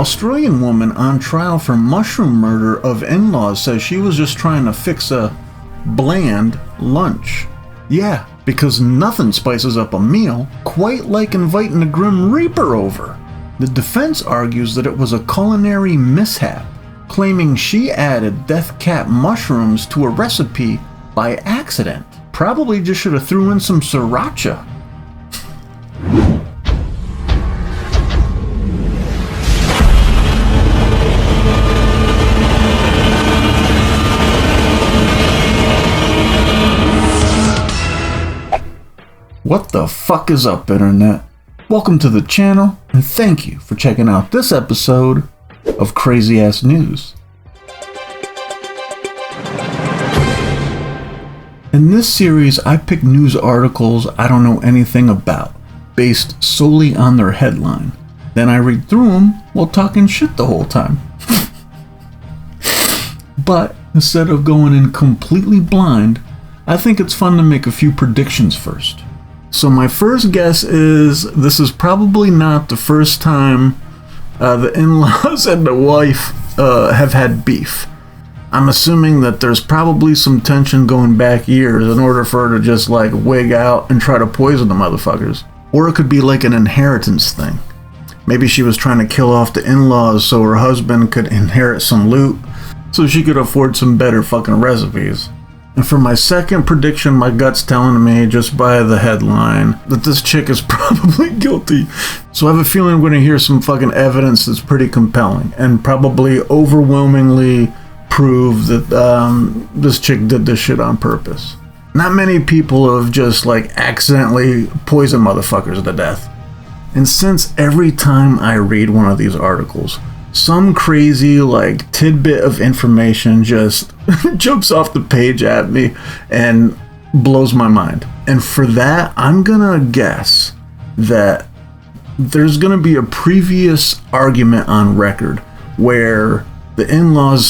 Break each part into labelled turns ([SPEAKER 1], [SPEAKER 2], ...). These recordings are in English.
[SPEAKER 1] Australian woman on trial for mushroom murder of in-laws says she was just trying to fix a bland lunch. Yeah, because nothing spices up a meal quite like inviting a Grim Reaper over. The defense argues that it was a culinary mishap, claiming she added death cap mushrooms to a recipe by accident. Probably just should have threw in some sriracha. What the fuck is up, internet? Welcome to the channel, and thank you for checking out this episode of Crazy Ass News. In this series, I pick news articles I don't know anything about, based solely on their headline. Then I read through them while talking shit the whole time. But instead of going in completely blind, I think it's fun to make a few predictions first. So my first guess is this is probably not the first time the in-laws and the wife have had beef. I'm assuming that there's probably some tension going back years in order for her to just like wig out and try to poison the motherfuckers. Or it could be like an inheritance thing. Maybe she was trying to kill off the in-laws so her husband could inherit some loot so she could afford some better fucking recipes. And for my second prediction, my gut's telling me, just by the headline, that this chick is probably guilty. So I have a feeling we're going to hear some fucking evidence that's pretty compelling and probably overwhelmingly prove that this chick did this shit on purpose. Not many people have just like accidentally poisoned motherfuckers to death. And since every time I read one of these articles, some crazy like tidbit of information just jumps off the page at me and blows my mind. And for that, I'm gonna guess that there's gonna be a previous argument on record where the in-laws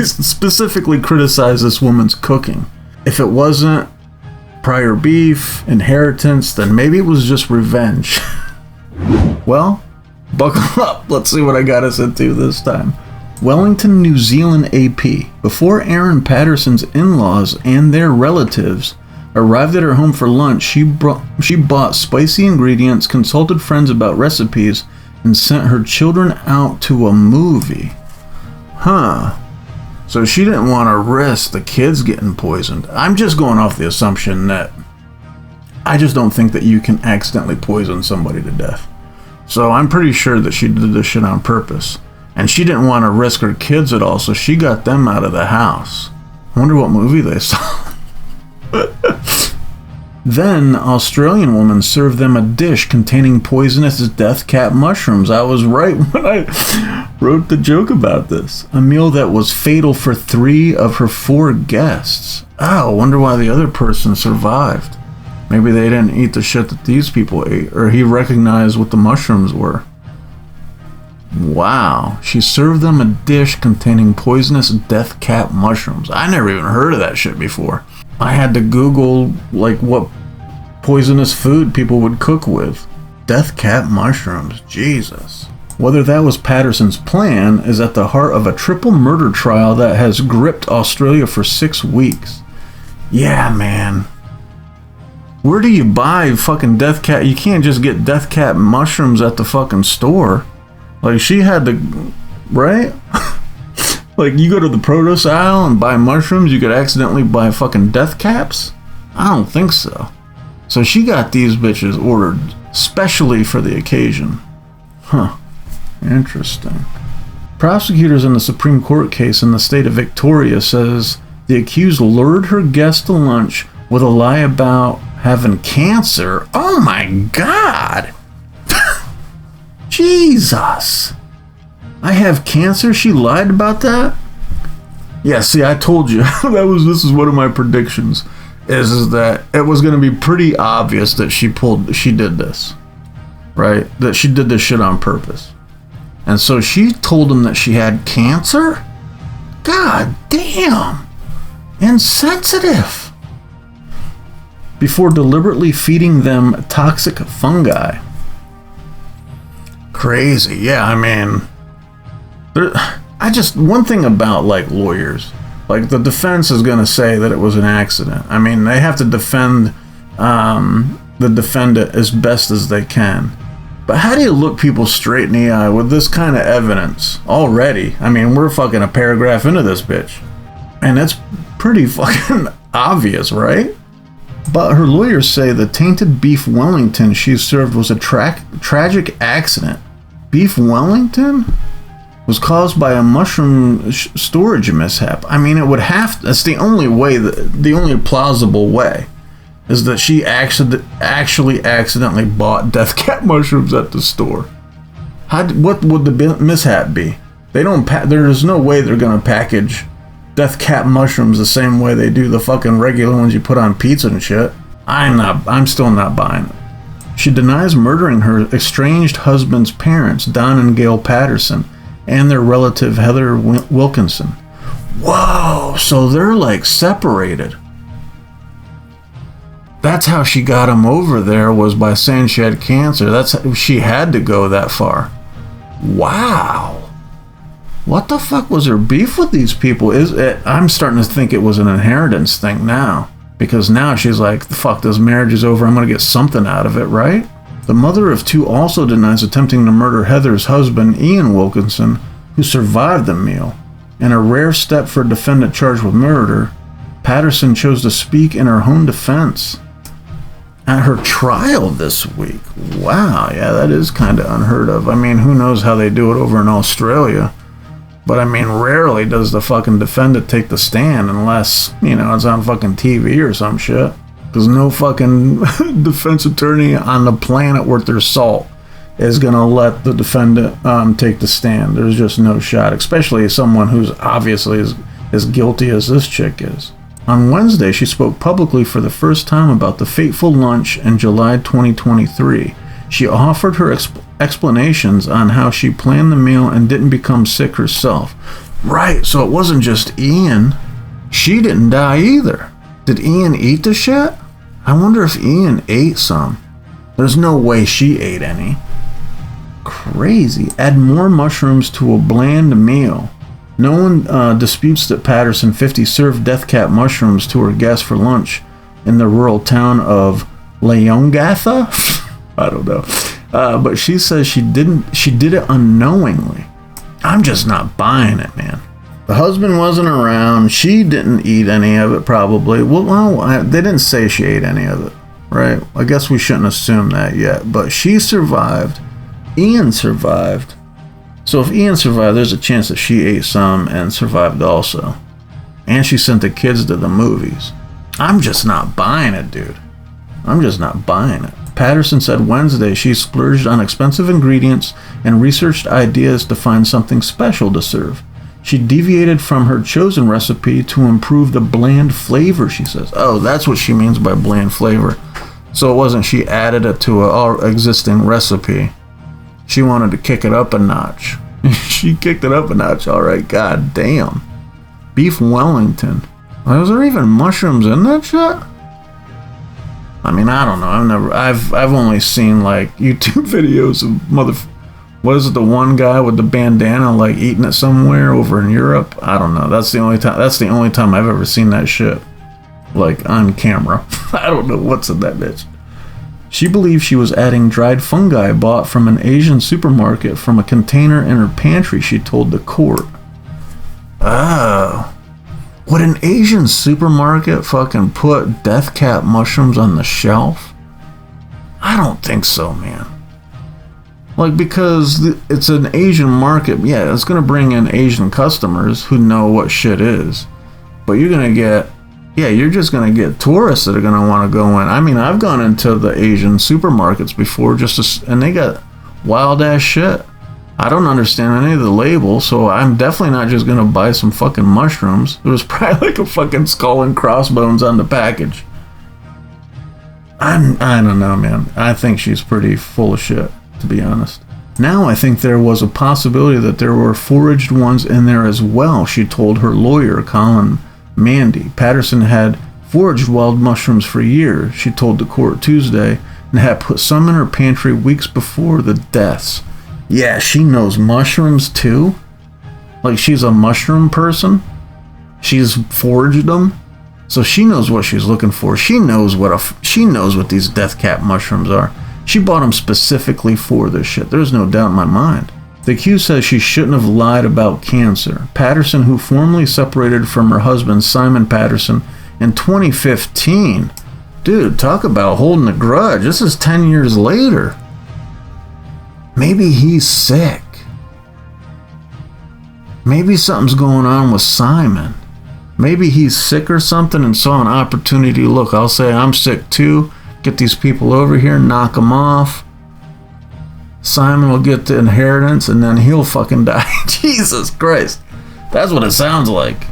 [SPEAKER 1] specifically criticized this woman's cooking. If it wasn't prior beef, inheritance, then maybe it was just revenge. Well, buckle up, let's see what I got us into this time. Wellington, New Zealand AP. Before Erin Patterson's in-laws and their relatives arrived at her home for lunch, she bought spicy ingredients, consulted friends about recipes, and sent her children out to a movie. Huh. So she didn't want to risk the kids getting poisoned. I'm just going off the assumption that I just don't think that you can accidentally poison somebody to death. So I'm pretty sure that she did this shit on purpose. And she didn't want to risk her kids at all, so she got them out of the house. I wonder what movie they saw. Then, Australian woman served them a dish containing poisonous death cap mushrooms. I was right when I wrote the joke about this. A meal that was fatal for 3 of her 4 guests. Oh, I wonder why the other person survived. Maybe they didn't eat the shit that these people ate, or he recognized what the mushrooms were. Wow, she served them a dish containing poisonous death cap mushrooms. I never even heard of that shit before. I had to Google like what poisonous food people would cook with. Death cap mushrooms, Jesus. Whether that was Patterson's plan is at the heart of a triple murder trial that has gripped Australia for 6 weeks. Yeah, man. Where do you buy fucking death cap? You can't just get death cap mushrooms at the fucking store. Like, she had to, right? Like, you go to the produce aisle and buy mushrooms, you could accidentally buy fucking death caps? I don't think so. So she got these bitches ordered specially for the occasion. Huh. Interesting. Prosecutors in the Supreme Court case in the state of Victoria says the accused lured her guest to lunch with a lie about having cancer. Oh my God! Jesus! I have cancer? She lied about that? Yeah, see, I told you. This is one of my predictions. Is that it was going to be pretty obvious that she did this. Right? That she did this shit on purpose. And so she told him that she had cancer? God damn! Insensitive! Before deliberately feeding them toxic fungi. Crazy. Yeah, I mean, one thing about, like, lawyers, like, the defense is going to say that it was an accident. I mean, they have to defend the defendant as best as they can. But how do you look people straight in the eye with this kind of evidence already? I mean, we're fucking a paragraph into this bitch. And that's pretty fucking obvious, right? But her lawyers say the tainted beef Wellington she served was a tragic accident. Beef Wellington was caused by a mushroom storage mishap. I mean, it would have to, that's the only way, the only plausible way is that she actually accidentally bought death cap mushrooms at the store. What would the mishap be? They don't. There's no way they're gonna package death cap mushrooms the same way they do the fucking regular ones you put on pizza and shit. I'm still not buying it. She denies murdering her estranged husband's parents, Don and Gail Patterson, and their relative Heather Wilkinson. Whoa, so they're like separated. That's how she got him over there, was by saying she had cancer. She had to go that far. Wow. What the fuck was her beef with these people? I'm starting to think it was an inheritance thing now. Because now she's like, fuck, this marriage is over. I'm going to get something out of it, right? The mother of two also denies attempting to murder Heather's husband, Ian Wilkinson, who survived the meal. In a rare step for a defendant charged with murder, Patterson chose to speak in her own defense at her trial this week. Wow, yeah, that is kind of unheard of. I mean, who knows how they do it over in Australia? But I mean, rarely does the fucking defendant take the stand unless, it's on fucking TV or some shit. There's no fucking defense attorney on the planet worth their salt is gonna let the defendant take the stand. There's just no shot, especially someone who's obviously as guilty as this chick is. On Wednesday, she spoke publicly for the first time about the fateful lunch in July 2023. She offered her explanations on how she planned the meal and didn't become sick herself. Right, so it wasn't just Ian. She didn't die either. Did Ian eat the shit? I wonder if Ian ate some. There's no way she ate any. Crazy. Add more mushrooms to a bland meal. No one disputes that Patterson, 50, served death cap mushrooms to her guests for lunch in the rural town of Leongatha. I don't know. But she says she did it unknowingly. I'm just not buying it, man. The husband wasn't around. She didn't eat any of it, probably. Well, they didn't say she ate any of it, right? I guess we shouldn't assume that yet. But she survived. Ian survived. So if Ian survived, there's a chance that she ate some and survived also. And she sent the kids to the movies. I'm just not buying it, dude. I'm just not buying it. Patterson said Wednesday she splurged on expensive ingredients and researched ideas to find something special to serve. She deviated from her chosen recipe to improve the bland flavor, she says. Oh, that's what she means by bland flavor. So it wasn't she added it to an existing recipe. She wanted to kick it up a notch. She kicked it up a notch, all right. God damn. Beef Wellington. Was there even mushrooms in that shit? I mean, I don't know. I've only seen like YouTube videos of what is it, the one guy with the bandana like eating it somewhere over in Europe? I don't know. That's the only time I've ever seen that shit, like on camera. I don't know what's in that bitch. She believes she was adding dried fungi bought from an Asian supermarket from a container in her pantry, she told the court. Oh. Would an Asian supermarket fucking put death cap mushrooms on the shelf? I don't think so, man. Like, because it's an Asian market, yeah, it's going to bring in Asian customers who know what shit is. But you're just going to get tourists that are going to want to go in. I mean, I've gone into the Asian supermarkets before and they got wild ass shit. I don't understand any of the labels, so I'm definitely not just going to buy some fucking mushrooms. There was probably like a fucking skull and crossbones on the package. I don't know, man. I think she's pretty full of shit, to be honest. Now I think there was a possibility that there were foraged ones in there as well, she told her lawyer, Colin Mandy. Patterson had foraged wild mushrooms for years, she told the court Tuesday, and had put some in her pantry weeks before the deaths. Yeah, she knows mushrooms too. Like, she's a mushroom person. She's foraged them. So she knows what she's looking for. She knows what these death cap mushrooms are. She bought them specifically for this shit. There's no doubt in my mind. The accused says she shouldn't have lied about cancer. Patterson, who formally separated from her husband, Simon Patterson, in 2015. Dude, talk about holding a grudge. This is 10 years later. Maybe he's sick. Maybe something's going on with Simon. Maybe he's sick or something and saw an opportunity. Look, I'll say I'm sick too. Get these people over here, knock them off. Simon will get the inheritance and then he'll fucking die. Jesus Christ. That's what it sounds like.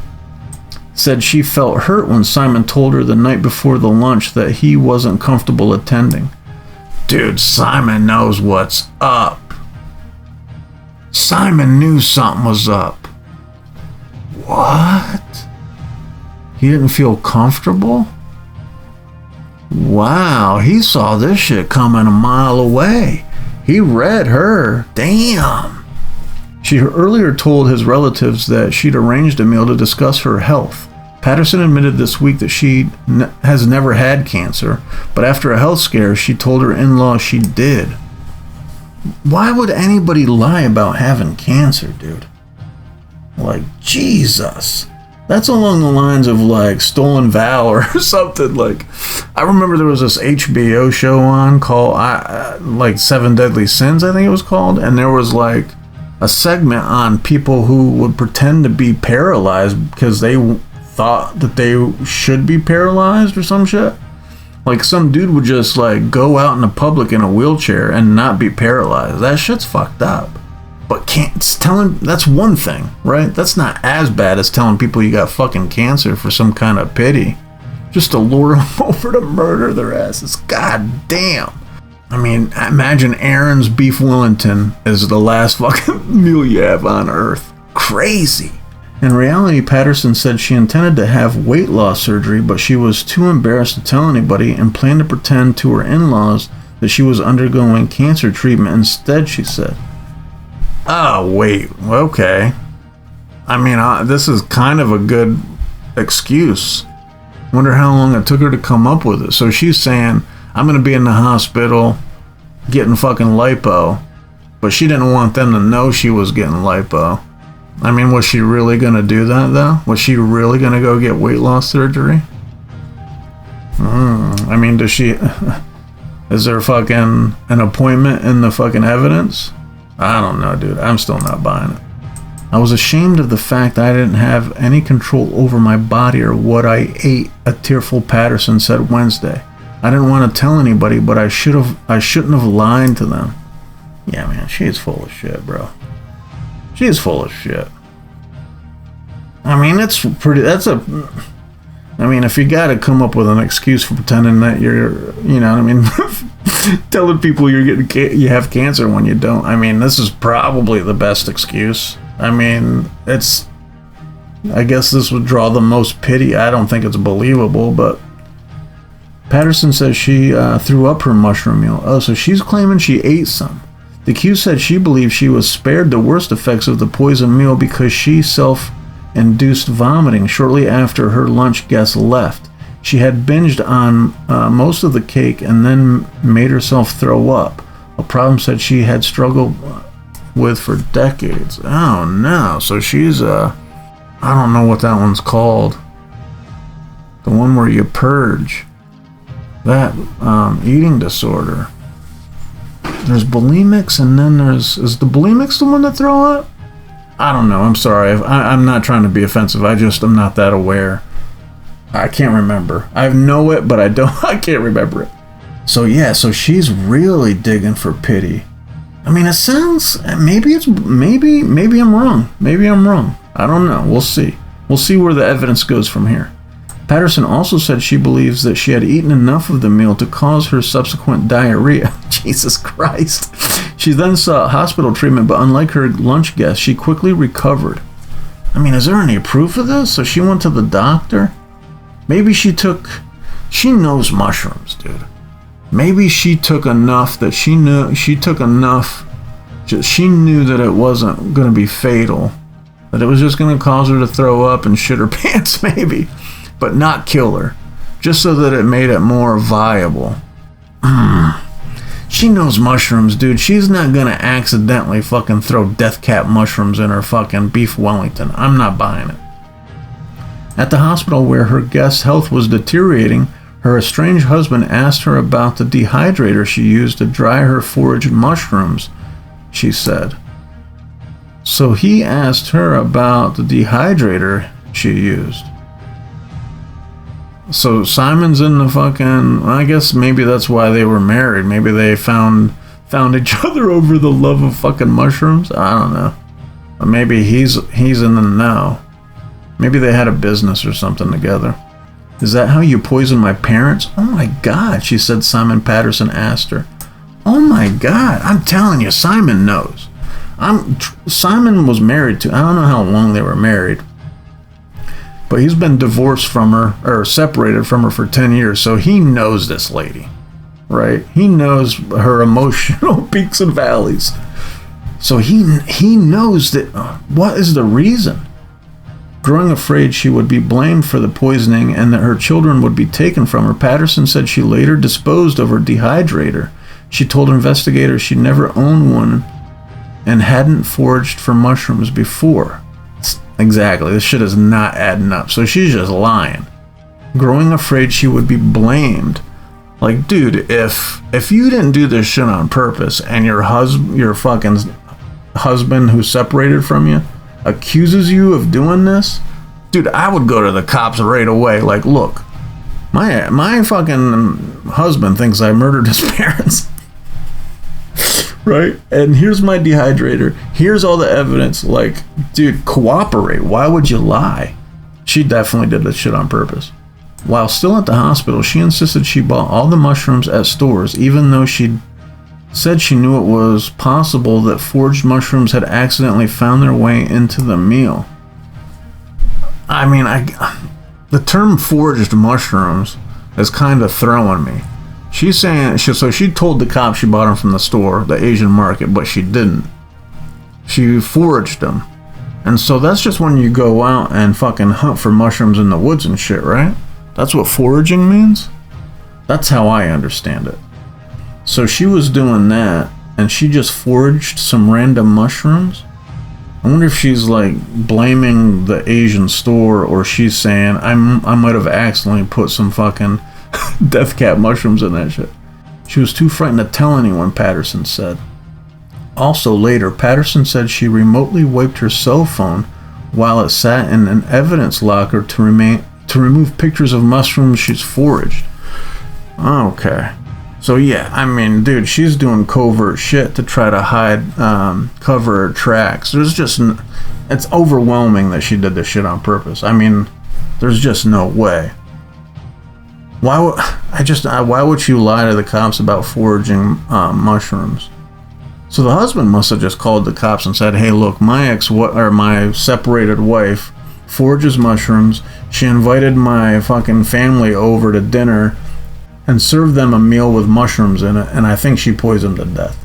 [SPEAKER 1] Said she felt hurt when Simon told her the night before the lunch that he wasn't comfortable attending. Dude, Simon knows what's up. Simon knew something was up. What? He didn't feel comfortable? Wow, he saw this shit coming a mile away. He read her. Damn. She earlier told his relatives that she'd arranged a meal to discuss her health. Patterson admitted this week that she has never had cancer, but after a health scare, she told her in-laws she did. Why would anybody lie about having cancer, dude? Like, Jesus. That's along the lines of, like, stolen valor or something. Like, I remember there was this HBO show on called, like, 7 Deadly Sins, I think it was called. And there was, like, a segment on people who would pretend to be paralyzed because they thought that they should be paralyzed or some shit. Like, some dude would just, like, go out in the public in a wheelchair and not be paralyzed. That shit's fucked up. But that's one thing, right? That's not as bad as telling people you got fucking cancer for some kind of pity. Just to lure them over to murder their asses. God damn. I mean, imagine Aaron's Beef Wellington is the last fucking meal you have on Earth. Crazy. In reality, Patterson said she intended to have weight loss surgery, but she was too embarrassed to tell anybody and planned to pretend to her in-laws that she was undergoing cancer treatment instead, she said. Oh, wait. Okay. I mean, this is kind of a good excuse. Wonder how long it took her to come up with it. So she's saying, I'm going to be in the hospital getting fucking lipo. But she didn't want them to know she was getting lipo. I mean, was she really going to do that, though? Was she really going to go get weight loss surgery? I mean, does she... Is there fucking an appointment in the fucking evidence? I don't know, dude. I'm still not buying it. I was ashamed of the fact that I didn't have any control over my body or what I ate, a tearful Patterson said Wednesday. I didn't want to tell anybody, but I shouldn't have lied to them. Yeah, man, she's full of shit, bro. She's full of shit. I mean, I mean, if you gotta come up with an excuse for pretending that you're, you know what I mean, telling people you have cancer when you don't. I mean, this is probably the best excuse. I mean, I guess this would draw the most pity. I don't think it's believable, but Patterson says she threw up her mushroom meal. Oh, so she's claiming she ate some. The accused said she believes she was spared the worst effects of the poison meal because she self-induced vomiting shortly after her lunch guests left. She had binged on most of the cake and then made herself throw up, a problem said she had struggled with for decades. Oh no, so she's I don't know what that one's called. The one where you purge. That eating disorder. There's bulimics and then is the bulimics the one that throw up? I don't know, I'm sorry. I'm not trying to be offensive. I'm not that aware. I can't remember. I know it, but I can't remember it. So yeah, so she's really digging for pity. I mean, it sounds, maybe I'm wrong. Maybe I'm wrong. I don't know. We'll see. We'll see where the evidence goes from here. Patterson also said she believes that she had eaten enough of the meal to cause her subsequent diarrhea. Jesus Christ. She then sought hospital treatment, but unlike her lunch guest, she quickly recovered. I mean, is there any proof of this? So she went to the doctor? Maybe she knows mushrooms, dude. Maybe she took enough that she took enough She knew that it wasn't going to be fatal, that it was just going to cause her to throw up and shit her pants maybe, but not kill her, just so that it made it more viable. She knows mushrooms, dude. She's not going to accidentally fucking throw death cap mushrooms in her fucking beef Wellington. I'm not buying it. At the hospital where her guest's health was deteriorating, her estranged husband asked her about the dehydrator she used to dry her foraged mushrooms, she said. So he asked her about the dehydrator she used. So Simon's in the fucking... I guess maybe that's why they were married. Maybe they found each other over the love of fucking mushrooms. I don't know. Or maybe he's in the know. Maybe they had a business or something together. Is that how you poisoned my parents? Oh my God, she said. Simon Patterson asked her. Oh my God, I'm telling you, Simon knows. Simon was married to... I don't know how long they were married. But he's been divorced from her, or separated from her for 10 years, so he knows this lady, right? He knows her emotional peaks and valleys. So he knows that, what is the reason? Growing afraid she would be blamed for the poisoning and that her children would be taken from her, Patterson said she later disposed of her dehydrator. She told investigators she never owned one and hadn't foraged for mushrooms before. Exactly, this shit is not adding up. So she's just lying. Growing afraid she would be blamed. Like, dude, if you didn't do this shit on purpose and your fucking husband who separated from you accuses you of doing this, dude, I would go to the cops right away. Like, look, my fucking husband thinks I murdered his parents. Right? And here's my dehydrator. Here's all the evidence. Like, dude, cooperate. Why would you lie? She definitely did this shit on purpose. While still at the hospital, she insisted she bought all the mushrooms at stores, even though she said she knew it was possible that foraged mushrooms had accidentally found their way into the meal. I mean, the term foraged mushrooms is kind of throwing me. She's saying, so she told the cops she bought them from the store, the Asian market, but she didn't. She foraged them. And so that's just when you go out and fucking hunt for mushrooms in the woods and shit, right? That's what foraging means? That's how I understand it. So she was doing that, and she just foraged some random mushrooms? I wonder if she's like blaming the Asian store, or she's saying, I might have accidentally put some fucking death cap mushrooms in that shit. She was too frightened to tell anyone, Patterson said. Also later, Patterson said she remotely wiped her cell phone while it sat in an evidence locker to remove pictures of mushrooms she's foraged. Okay. So yeah, I mean, dude, she's doing covert shit to try to hide, cover her tracks. It's overwhelming that she did this shit on purpose. I mean, there's just no way. Why would you lie to the cops about foraging mushrooms? So the husband must have just called the cops and said, hey, look, my separated wife forages mushrooms. She invited my fucking family over to dinner and served them a meal with mushrooms in it, and I think she poisoned to death.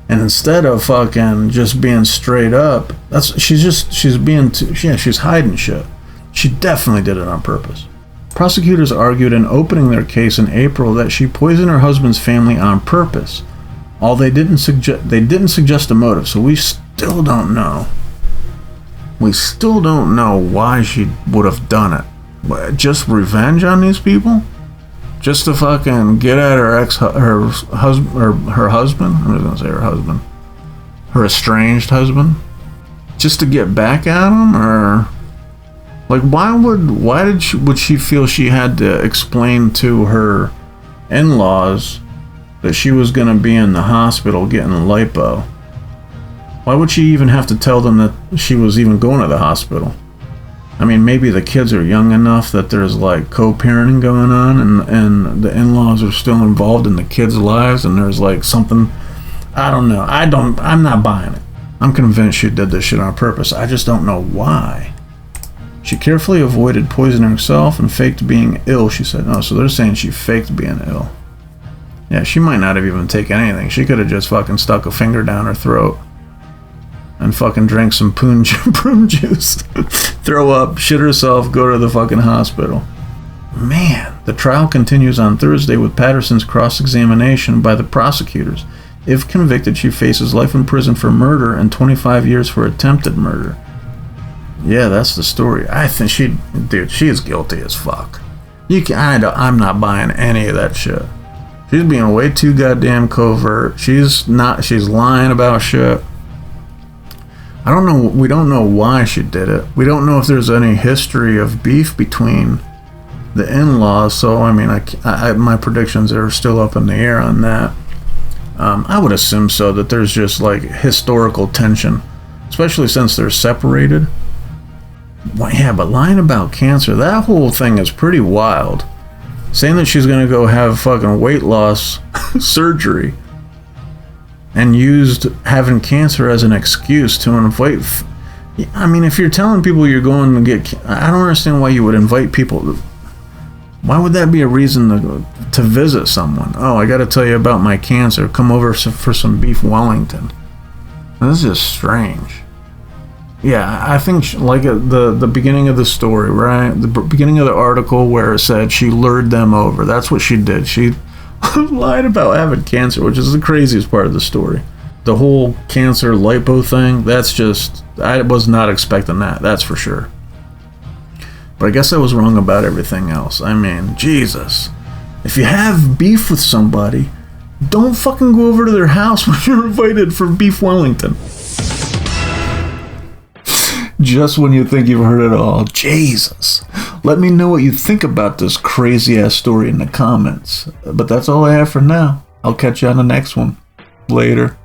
[SPEAKER 1] And instead of fucking just being straight up, she's hiding shit. She definitely did it on purpose. Prosecutors argued in opening their case in April that she poisoned her husband's family on purpose. They didn't suggest a motive, so we still don't know. We still don't know why she would have done it. What, just revenge on these people? Just to fucking get at her husband? I'm just gonna say her husband. Her estranged husband? Just to get back at him, or like would she feel she had to explain to her in-laws that she was gonna be in the hospital getting lipo? Why would she even have to tell them that she was even going to the hospital? I mean, maybe the kids are young enough that there's like co-parenting going on, and the in-laws are still involved in the kids' lives, and there's like something, I don't know. I'm not buying it. I'm convinced she did this shit on purpose. I just don't know why. She carefully avoided poisoning herself and faked being ill, she said. Oh, so they're saying she faked being ill. Yeah, she might not have even taken anything. She could have just fucking stuck a finger down her throat and fucking drank some prune juice, throw up, shit herself, go to the fucking hospital. Man, the trial continues on Thursday with Patterson's cross-examination by the prosecutors. If convicted, she faces life in prison for murder and 25 years for attempted murder. Yeah, that's the story. I think she is guilty as fuck. I'm not buying any of that shit. She's being way too goddamn covert. She's lying about shit. I don't know, we don't know why she did it. We don't know if there's any history of beef between the in-laws, so I mean, my predictions are still up in the air on that. I would assume so, that there's just like historical tension, especially since they're separated. Well, yeah, but lying about cancer, that whole thing is pretty wild. Saying that she's gonna go have fucking weight loss surgery and used having cancer as an excuse to invite. I mean, if you're telling people you're going to get, I don't understand why you would invite people. Why would that be a reason to visit someone? Oh, I gotta tell you about my cancer. Come over for some beef Wellington. This is just strange. Yeah, I think like the beginning of the story, right? The beginning of the article where it said she lured them over. That's what she did. She lied about having cancer, which is the craziest part of the story. The whole cancer lipo thing, that's just, I was not expecting that, that's for sure. But I guess I was wrong about everything else. I mean, Jesus. If you have beef with somebody, don't fucking go over to their house when you're invited for beef Wellington. Just when you think you've heard it all. Jesus. Let me know what you think about this crazy ass story in the comments. But that's all I have for now. I'll catch you on the next one. Later.